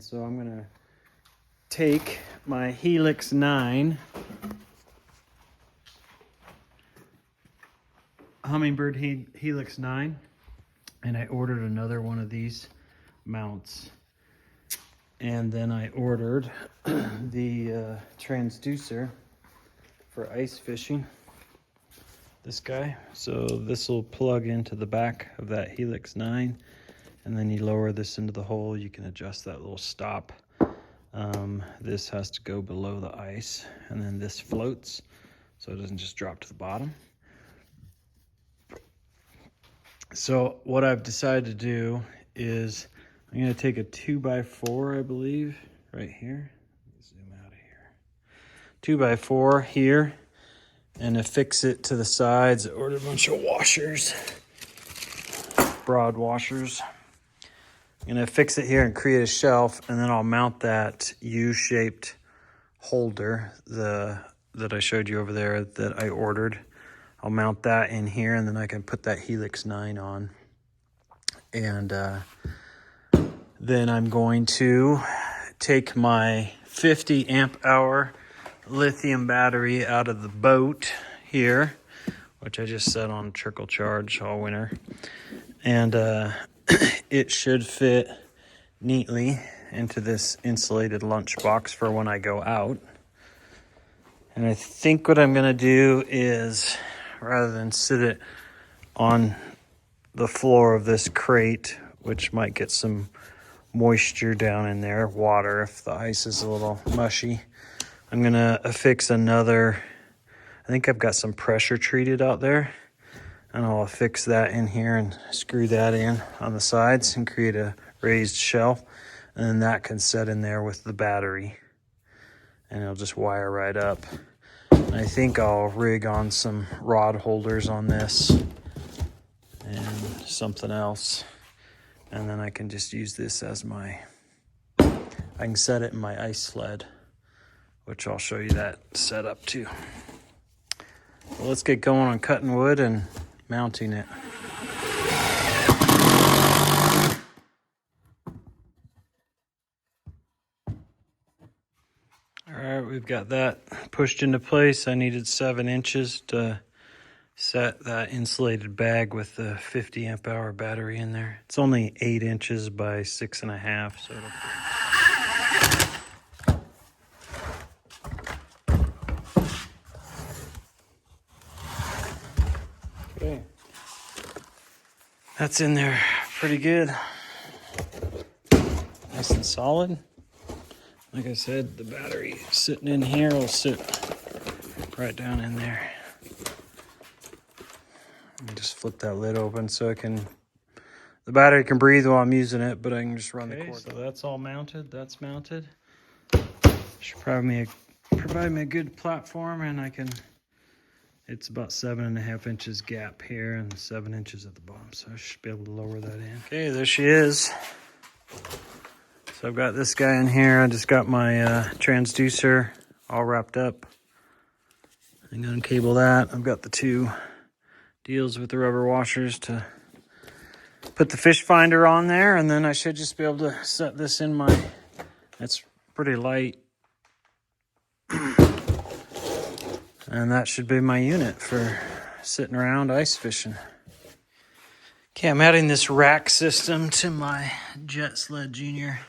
And so I'm gonna take my Helix 9 Humminbird Helix 9, and I ordered another one of these mounts. And then I ordered the transducer for ice fishing, this guy. So this will plug into the back of that Helix 9, and then you lower this into the hole. You can adjust that little stop. This has to go below the ice, and then this floats so it doesn't just drop to the bottom. So what I've decided to do is I'm going to take a 2x4, I believe, right here. Zoom out of here. 2x4 here, and affix it to the sides. I ordered a bunch of washers, broad washers. I'm going to fix it here and create a shelf, and then I'll mount that U-shaped holder that I showed you over there that I ordered. I'll mount that in here, and then I can put that Helix 9 on. And then I'm going to take my 50 amp hour lithium battery out of the boat here, which I just set on trickle charge all winter. And it should fit neatly into this insulated lunchbox for when I go out. And I think what I'm gonna do is, rather than sit it on the floor of this crate, which might get some moisture down in there, water if the ice is a little mushy, I'm gonna affix another, I think I've got some pressure treated out there, and I'll affix that in here and screw that in on the sides and create a raised shelf, and then that can set in there with the battery, and it'll just wire right up. I think I'll rig on some rod holders on this and something else. And then I can just use this as I can set it in my ice sled, which I'll show you that setup too. Well, let's get going on cutting wood and mounting it. All right, we've got that pushed into place. I needed 7 inches to set that insulated bag with the 50 amp hour battery in there. It's only 8 inches by 6.5, so okay. That's in there pretty good. Nice and solid. Like I said, the battery sitting in here will sit right down in there. Just flip that lid open so the battery can breathe while I'm using it, but I can just run the cord. So that's all mounted. That's mounted. Should provide me a good platform, and it's about 7.5 inches gap here and 7 inches at the bottom, so I should be able to lower that in. Okay, there she is. So I've got this guy in here. I just got my transducer all wrapped up. I'm gonna uncable that. I've got the 2 deals with the rubber washers to put the fish finder on there, and then I should just be able to set this in it's pretty light. And that should be my unit for sitting around ice fishing. Okay, I'm adding this rack system to my Jet Sled Junior.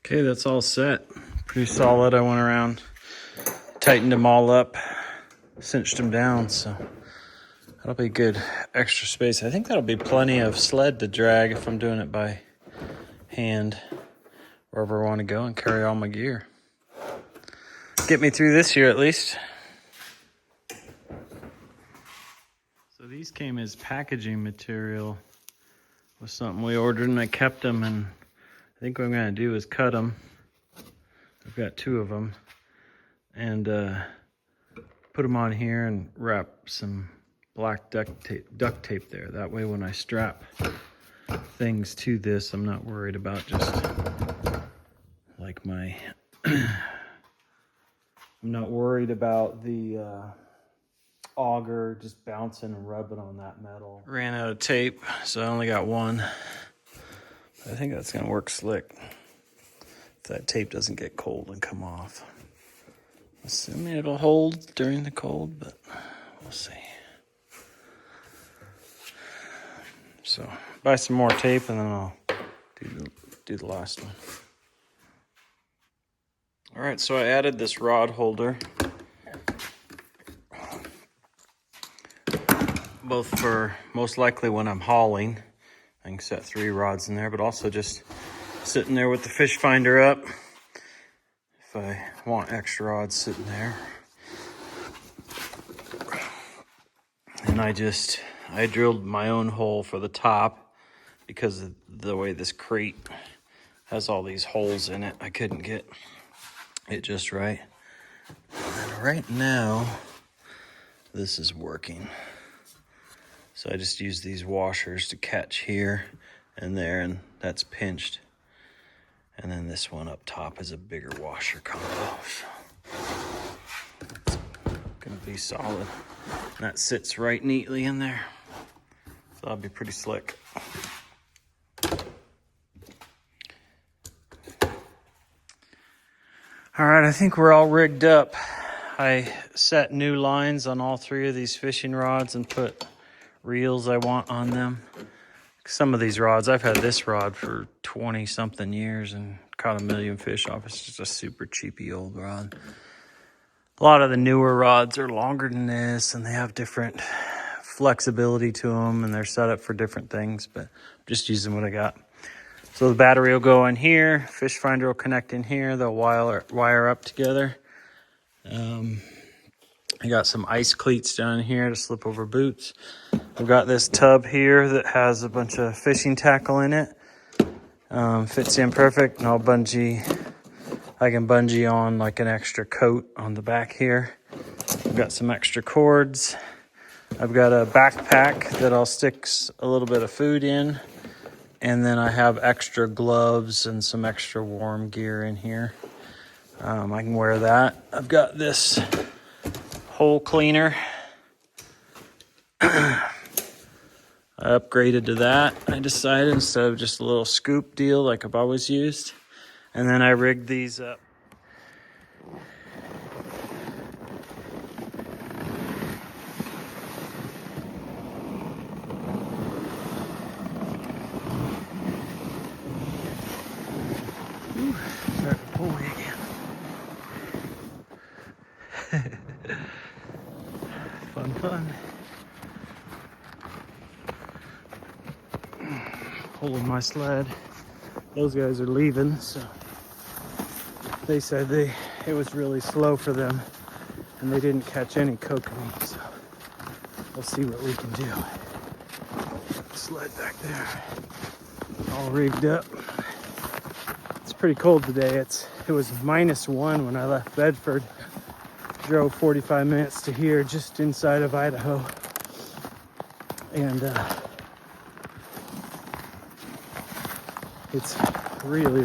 Okay, that's all set. Pretty solid. I went around, tightened them all up, cinched them down, so that'll be good extra space. I think that'll be plenty of sled to drag if I'm doing it by hand, wherever I want to go, and carry all my gear. Get me through this year at least. these came as packaging material with something we ordered, and I kept them, and I think what I'm gonna do is cut them. I've got 2 of them, and put them on here and wrap some black duct tape there. That way when I strap things to this, I'm not worried about just like my I'm not worried about the auger just bouncing and rubbing on that metal. Ran out of tape, so I only got 1. I think that's gonna work slick if that tape doesn't get cold and come off. Assuming it'll hold during the cold, but we'll see. So buy some more tape and then I'll do the last one. All right, so I added this rod holder, both for most likely when I'm hauling. I can set 3 rods in there, but also just sitting there with the fish finder up if I want extra rods sitting there. And I drilled my own hole for the top because of the way this crate has all these holes in it. I couldn't get it just right. And right now, this is working. So I just use these washers to catch here and there, and that's pinched. And then this one up top is a bigger washer combo. So it's gonna be solid. And that sits right neatly in there. So that'll be pretty slick. All right, I think we're all rigged up. I set new lines on all 3 of these fishing rods and put reels I want on them. Some of these rods, I've had this rod for 20 something years and caught a million fish off. It's just a super cheapy old rod. A lot of the newer rods are longer than this, and they have different flexibility to them, and they're set up for different things, but I'm just using what I got. So the battery will go in here, fish finder will connect in here, they'll wire up together. I got some ice cleats down here to slip over boots. I've got this tub here that has a bunch of fishing tackle in it. Fits in perfect, and I can bungee on like an extra coat on the back here. I've got some extra cords. I've got a backpack that I'll stick a little bit of food in. And then I have extra gloves and some extra warm gear in here. I can wear that. I've got this hole cleaner. I upgraded to that. I decided, instead of just a little scoop deal like I've always used. And then I rigged these up. Start to pull me again. Fun. Pulling my sled. Those guys are leaving, so they said it was really slow for them and they didn't catch any kokanee, so we'll see what we can do. Sled back there, all rigged up. It's pretty cold today. It was -1 when I left Bedford. Drove 45 minutes to here, just inside of Idaho, and it's really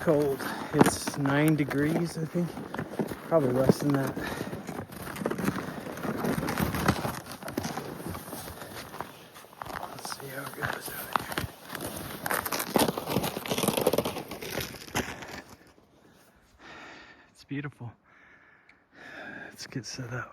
cold. It's 9 degrees, I think, probably less than that. Let's see how it goes out here. It's beautiful. Let's get set up.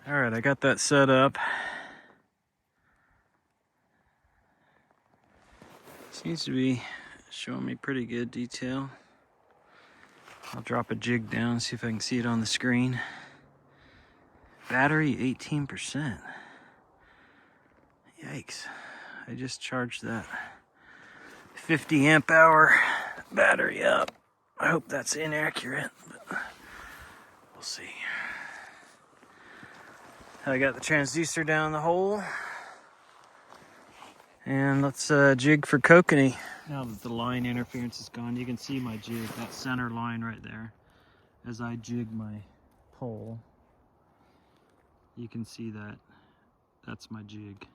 All right, I got that set up. Seems to be showing me pretty good detail. I'll drop a jig down, see if I can see it on the screen. Battery 18%. Yikes. I just charged that 50 amp hour battery up. I hope that's inaccurate, but we'll see. I got the transducer down the hole. And let's jig for kokanee. Now that the line interference is gone, you can see my jig, that center line right there. As I jig my pole, you can see that that's my jig.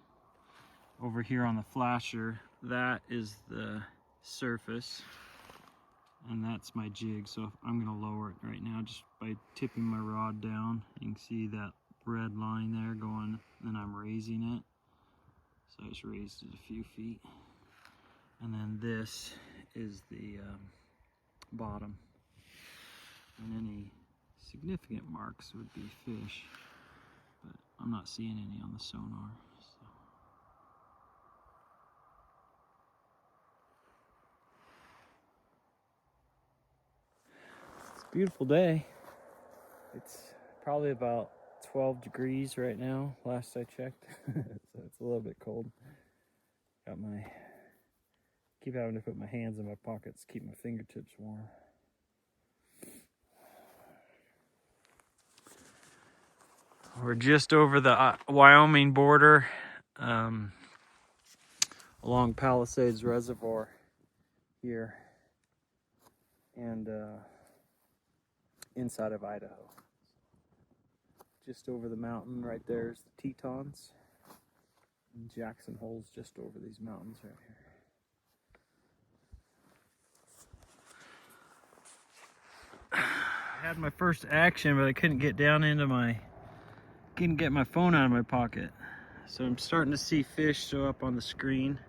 Over here on the flasher, that is the surface, and that's my jig. So I'm gonna lower it right now just by tipping my rod down. You can see that red line there going, and I'm raising it. So I just raised it a few feet. And then this is the bottom. And any significant marks would be fish, but I'm not seeing any on the sonar. So. It's a beautiful day. It's probably about 12 degrees right now, last I checked. So it's a little bit cold. Keep having to put my hands in my pockets, keep my fingertips warm. We're just over the Wyoming border, along Palisades Reservoir here, and inside of Idaho. Just over the mountain right there is the Tetons. And Jackson Hole's just over these mountains right here. I had my first action, but I couldn't get my phone out of my pocket. So I'm starting to see fish show up on the screen.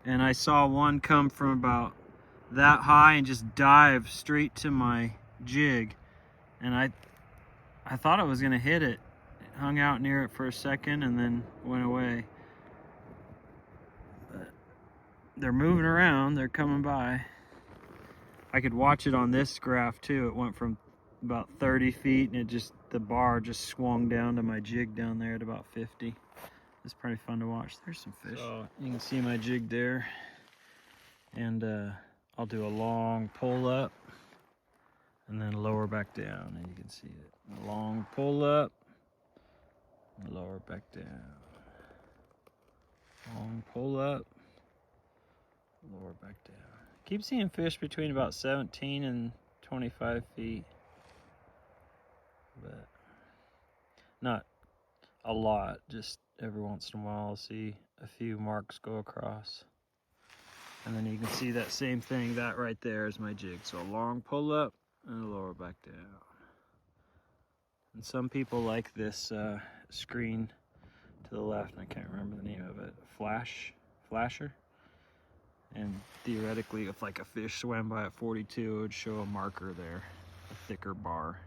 And I saw one come from about that high and just dive straight to my jig. And I thought I was gonna hit it. It hung out near it for a second and then went away. But they're moving around, they're coming by. I could watch it on this graph too. It went from about 30 feet and the bar just swung down to my jig down there at about 50. It's pretty fun to watch. There's some fish. So you can see my jig there. And I'll do a long pull up and then lower back down, and you can see it. A long pull up, and lower back down. Long pull up, lower back down. Keep seeing fish between about 17 and 25 feet. But not a lot, just every once in a while I'll see a few marks go across. And then you can see that same thing, that right there is my jig. So a long pull up and a lower back down. And some people like this screen to the left, and I can't remember the name of it, flasher. And theoretically, if like a fish swam by at 42, it would show a marker there, a thicker bar.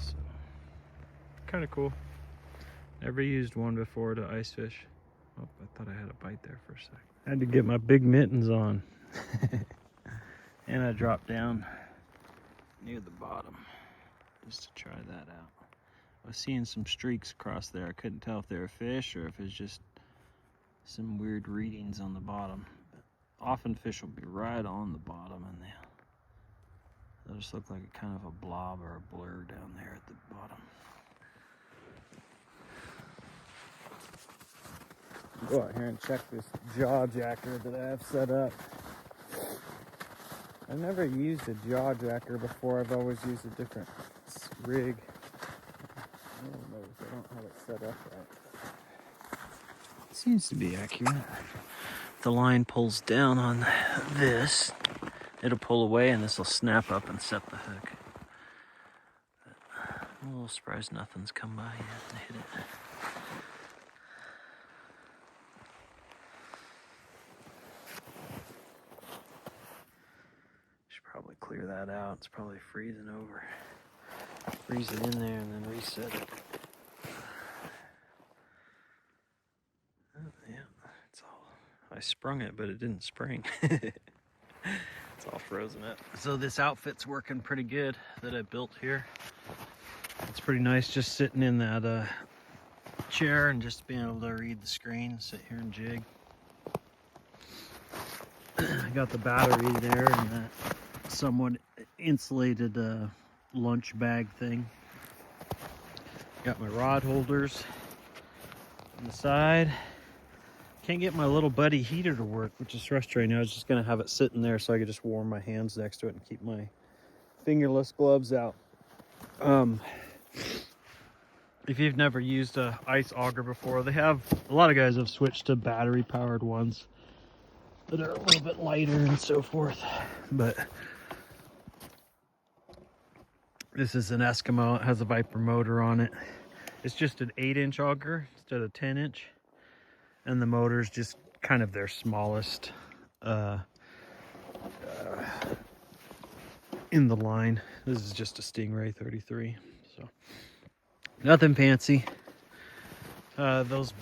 So, kind of cool. Never used one before to ice fish. Oh, I thought I had a bite there for a second. I had to get my big mittens on. And I dropped down near the bottom just to try that out. I was seeing some streaks across there. I couldn't tell if they were fish or if it's just some weird readings on the bottom. But often fish will be right on the bottom, and they'll just look like a kind of a blob or a blur down there at the bottom. Go out here and check this jaw jacker that I have set up. I've never used a jaw jacker before. I've always used a different rig. I don't know if I don't have it set up right. It seems to be accurate. The line pulls down on this. It'll pull away and this will snap up and set the hook. But I'm a little surprised nothing's come by yet to hit it. clear that out. It's probably freezing over. Freeze it in there and then reset it. Oh, yeah, it's all. I sprung it, but it didn't spring. It's all frozen up. So this outfit's working pretty good that I built here. It's pretty nice just sitting in that chair and just being able to read the screen, sit here and jig. I got the battery there and that somewhat insulated lunch bag thing. Got my rod holders on the side. Can't get my little buddy heater to work, which is frustrating. I was just gonna have it sitting there so I could just warm my hands next to it and keep my fingerless gloves out. If you've never used a ice auger before, they have, a lot of guys have switched to battery powered ones that are a little bit lighter and so forth. But this is an Eskimo. It has a Viper motor on it. It's just an 8-inch auger instead of 10-inch. And the motor's just kind of their smallest in the line. This is just a Stingray 33, so nothing fancy. Those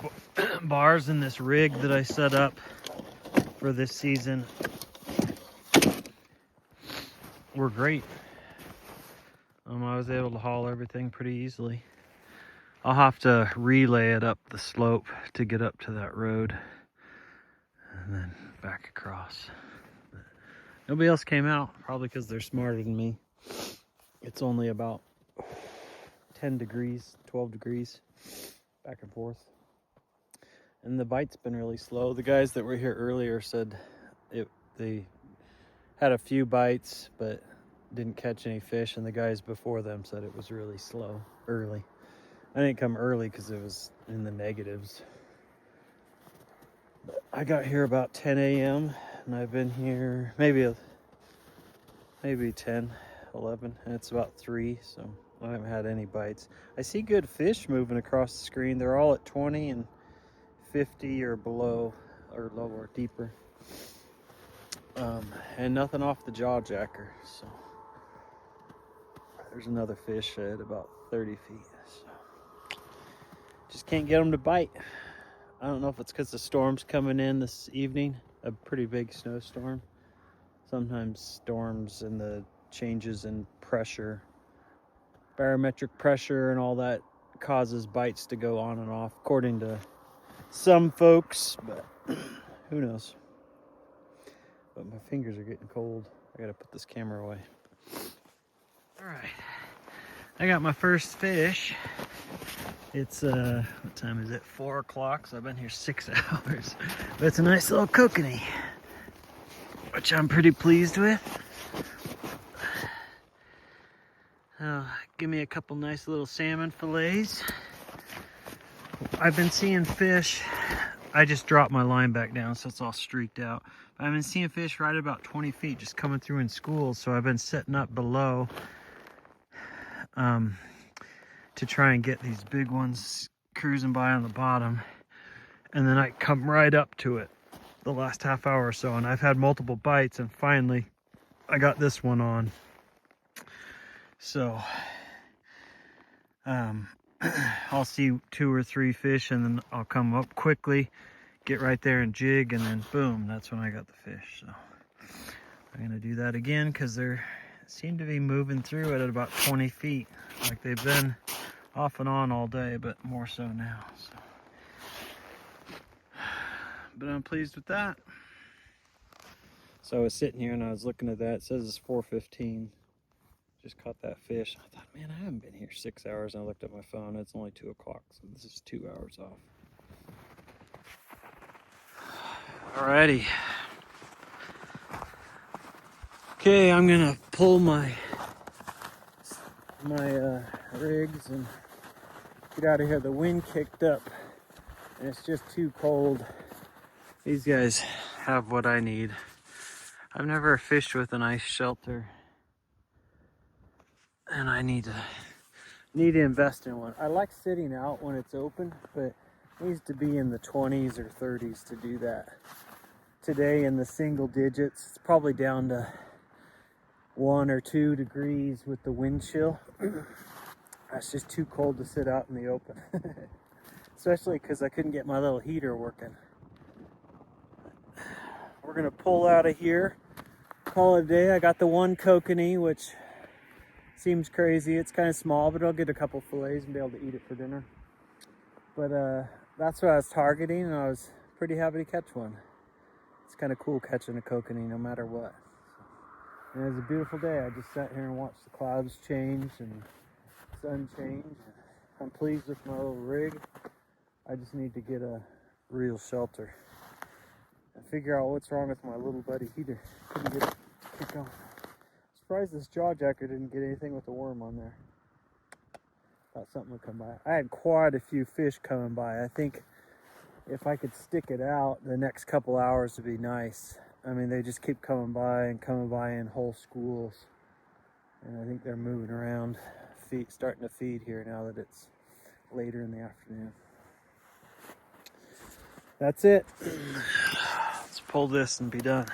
bars in this rig that I set up for this season were great. I was able to haul everything pretty easily. I'll have to relay it up the slope to get up to that road and then back across. But nobody else came out, probably because they're smarter than me. It's only about 10 degrees, 12 degrees, back and forth. And the bite's been really slow. The guys that were here earlier said they had a few bites, but didn't catch any fish. And the guys before them said it was really slow early. I didn't come early because it was in the negatives. But I got here about 10 a.m. and I've been here maybe 10, 11, and it's about 3, so I haven't had any bites. I see good fish moving across the screen. They're all at 20 and 50 or below, or lower, deeper. And nothing off the jaw jacker, so there's another fish at about 30 feet. So. Just can't get them to bite. I don't know if it's because the storm's coming in this evening, a pretty big snowstorm. Sometimes storms and the changes in pressure, barometric pressure and all that causes bites to go on and off, according to some folks, but who knows. But my fingers are getting cold. I gotta put this camera away. All right, I got my first fish. It's, what time is it? 4 o'clock, so I've been here 6 hours. But it's a nice little kokanee, which I'm pretty pleased with. Give me a couple nice little salmon fillets. I've been seeing fish. I just dropped my line back down, so it's all streaked out. I've been seeing fish right about 20 feet just coming through in schools, so I've been setting up below to try and get these big ones cruising by on the bottom, and then I come right up to it the last half hour or so, and I've had multiple bites, and finally I got this one on. So I'll see 2 or 3 fish, and then I'll come up quickly, get right there and jig, and then boom, that's when I got the fish. So I'm gonna do that again because they seem to be moving through it at about 20 feet, like they've been off and on all day, but more so now. So. But I'm pleased with that. So I was sitting here and I was looking at that. It says it's 4:15. Just caught that fish. I thought, man, I haven't been here 6 hours. And I looked at my phone. It's only 2 o'clock, so this is 2 hours off. Alrighty. Okay, I'm gonna pull my rigs and get out of here. The wind kicked up and it's just too cold. These guys have what I need. I've never fished with an ice shelter, and I need to invest in one. I like sitting out when it's open, but it needs to be in the 20s or 30s to do that. Today in the single digits, it's probably down to 1 or 2 degrees with the wind chill. It's just too cold to sit out in the open. Especially because I couldn't get my little heater working. We're gonna pull out of here, call it a day. I got the one kokanee, which seems crazy. It's kind of small, but I'll get a couple fillets and be able to eat it for dinner. But that's what I was targeting, and I was pretty happy to catch one. It's kind of cool catching a kokanee no matter what. And it was a beautiful day. I just sat here and watched the clouds change and the sun change. I'm pleased with my little rig. I just need to get a real shelter and figure out what's wrong with my little buddy heater. Couldn't get it to kick on. Surprised this jaw jacker didn't get anything with the worm on there. Thought something would come by. I had quite a few fish coming by. I think if I could stick it out, the next couple hours would be nice. I mean, they just keep coming by in whole schools. And I think they're moving around, starting to feed here now that it's later in the afternoon. That's it. Let's pull this and be done.